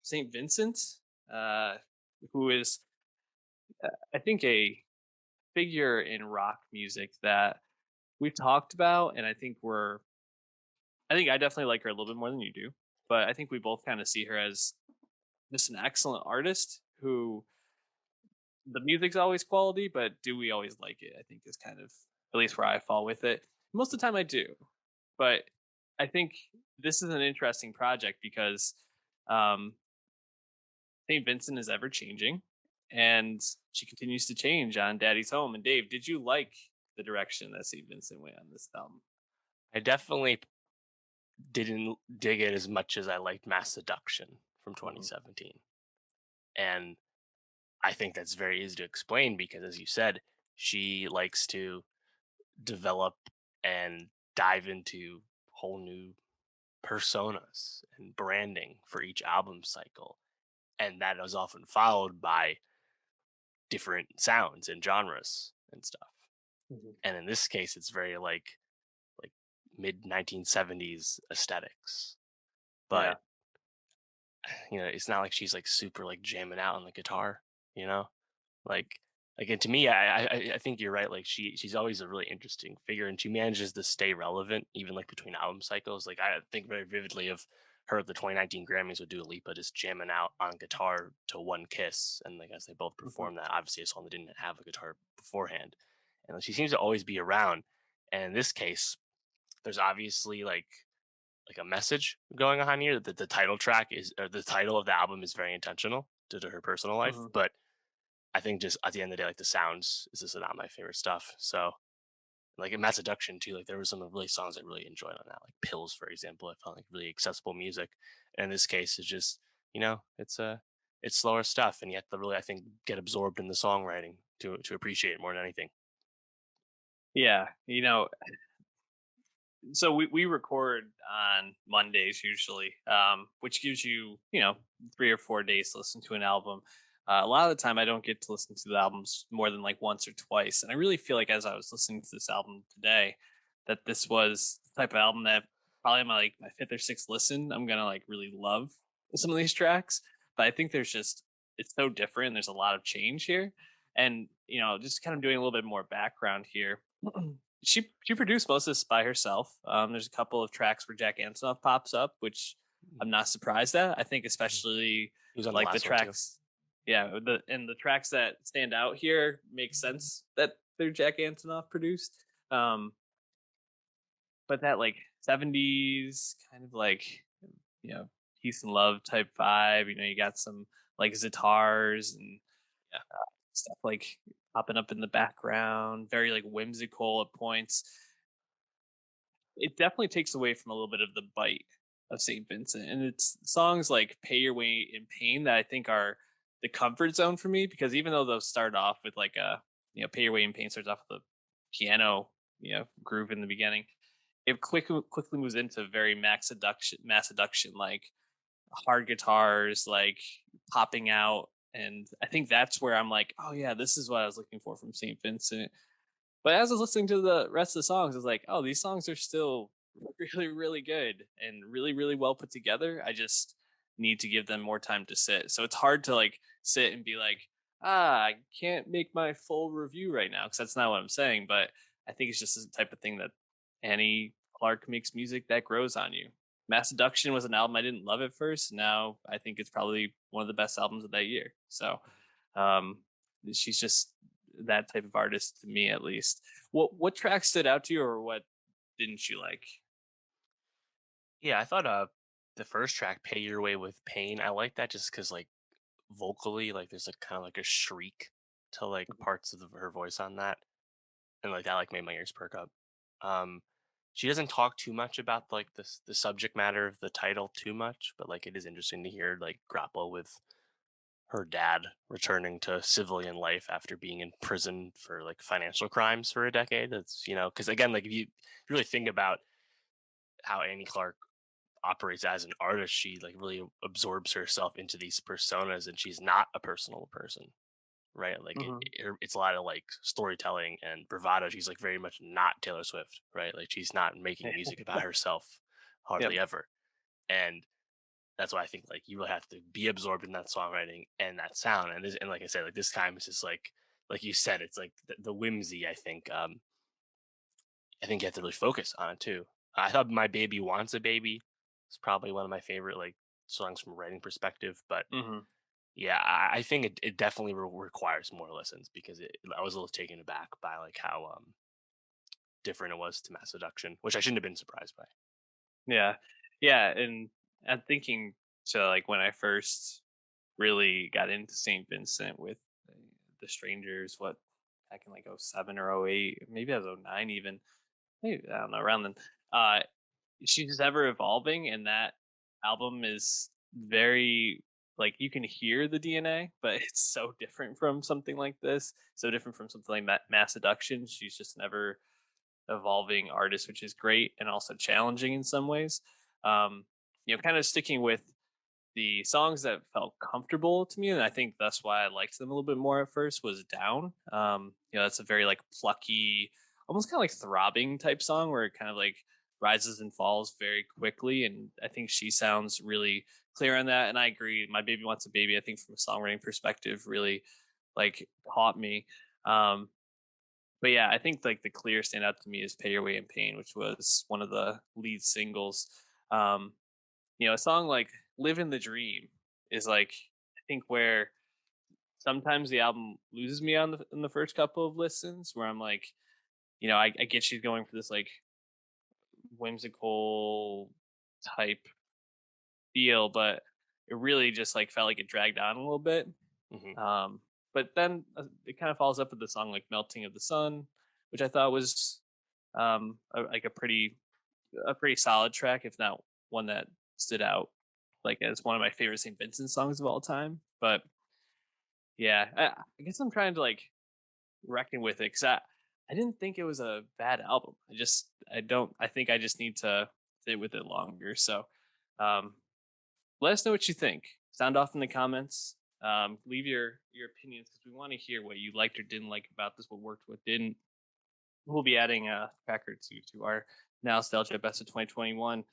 Saint Vincent, uh, who is I think a figure in rock music that we've talked about, and I think I definitely like her a little bit more than you do, but I think we both kind of see her as just an excellent artist who the music's always quality, but do we always like it? I think is kind of at least where I fall with it. Most of the time I do, but I think this is an interesting project because um, St. Vincent is ever changing, and she continues to change on Daddy's Home. And Dave, did you like the direction that St. Vincent went on this album? I definitely didn't dig it as much as I liked Mass Seduction from Mhm. 2017. And I think that's very easy to explain because, as you said, she likes to develop and dive into whole new personas and branding for each album cycle. And that is often followed by different sounds and genres and stuff. Mhm. And in this case, it's very like mid 1970s aesthetics. Yeah. But it's not like she's like super like jamming out on the guitar, you know? Like again, to me, I think you're right. Like she's always a really interesting figure, and she manages to stay relevant even like between album cycles. Like I think very vividly of her at the 2019 Grammys with Dua Lipa just jamming out on guitar to One Kiss, and like as they both Mhm. perform that, obviously a song that didn't have a guitar beforehand, and like, she seems to always be around. And in this case, there's obviously like a message going on here. That the title track is or the title of the album is very intentional to her personal life, Mhm. but I think just at the end of the day, like the sounds is just not my favorite stuff. So like in Matt Seduction too, like there were some really songs I really enjoyed on that, like Pills, for example. I felt like really accessible music. And in this case, it's just, it's slower stuff, and yet the really I think get absorbed in the songwriting to appreciate it more than anything. Yeah. So we record on Mondays usually, which gives you 3 or 4 days to listen to an album. A lot of the time, I don't get to listen to the albums more than like once or twice, and I really feel like as I was listening to this album today, that this was the type of album that probably my fifth or sixth listen, I'm gonna like really love some of these tracks. But I think there's just it's so different. There's a lot of change here, and just kind of doing a little bit more background here. She produced most of this by herself. There's a couple of tracks where Jack Antonoff pops up, which I'm not surprised at. I think Mhm. especially He was on the like the last one too. tracks, yeah, the tracks that stand out here make sense that they're Jack Antonoff produced. Um, but that like 70s kind of like you know peace and love type vibe. You got some like zitars and Yeah. stuff like popping up in the background, very like whimsical at points. It definitely takes away from a little bit of the bite of St. Vincent. And it's songs like Pay Your Way in Pain that I think are the comfort zone for me because even though those start off with like Pay Your Way in Pain starts off with a piano, groove in the beginning. It quickly moves into very mass seduction, like hard guitars, like popping out. And I think that's where I'm like, oh yeah, this is what I was looking for from St. Vincent. But as I was listening to the rest of the songs, I was like, oh, these songs are still really, really good and really, really well put together. I just need to give them more time to sit. So it's hard to like sit and be like, I can't make my full review right now because that's not what I'm saying. But I think it's just the type of thing that Annie Clark makes music that grows on you. Mass Seduction was an album I didn't love at first. Now I think it's probably one of the best albums of that year. So um, she's just that type of artist to me, at least. What track stood out to you, or what didn't you like? Yeah, I thought the first track, Pay Your Way with Pain, I like that just because like vocally, like there's like kind of like a shriek to like parts of her voice on that, and like that like made my ears perk up. Um, she doesn't talk too much about like the subject matter of the title too much, but like it is interesting to hear like grapple with her dad returning to civilian life after being in prison for like financial crimes for a decade. That's because again, like if you really think about how Annie Clark operates as an artist, she like really absorbs herself into these personas, and she's not a personal person, right? Like Hmm. it's a lot of like storytelling and bravado. She's like very much not Taylor Swift, right? Like she's not making music about herself hardly Yep. ever. And that's why I think like you really have to be absorbed in that songwriting and that sound. And like I said, like this time it's just like you said, it's like the whimsy. I think you have to really focus on it too. I thought "My Baby Wants a Baby" is probably one of my favorite like songs from a writing perspective, but Hmm. yeah, I think it definitely requires more listens because I was a little taken aback by like how different it was to Mass Seduction, which I shouldn't have been surprised by. Yeah, yeah, and I'm thinking to like when I first really got into Saint Vincent with uh, the Strangers, what back in like '07 or '08, maybe I was '09 even, maybe I don't know around then. Uh, she's ever evolving, and that album is very like you can hear the DNA, but it's so different from something like this, so different from something like Mass Seduction. She's just never evolving artist, which is great and also challenging in some ways. Kind of sticking with the songs that felt comfortable to me, and I think that's why I liked them a little bit more at first, was Down. That's a very like plucky, almost kind of like throbbing type song where it kind of like rises and falls very quickly. And I think she sounds really clear on that. And I agree. My Baby Wants a Baby, I think from a songwriting perspective, really like caught me. Um, but yeah, I think like the clear standout to me is "Pay Your Way in Pain," which was one of the lead singles. Um, a song like "Living the Dream" is like I think where sometimes the album loses me on the in the first couple of listens, where I'm like, I get she's going for this like whimsical type feel, but it really just like felt like it dragged on a little bit. Hmm. But then it kind of follows up with the song like "Melting of the Sun," which I thought was like a pretty solid track, if not one that stood out like as one of my favorite St. Vincent songs of all time. But yeah, I guess I'm trying to like reckon with it because I didn't think it was a bad album. I don't I think I just need to sit with it longer. So um, let us know what you think. Sound off in the comments. Leave your opinions because we want to hear what you liked or didn't like about this, what worked, what didn't. We'll be adding a track or two to our Nostalgia Best of 2021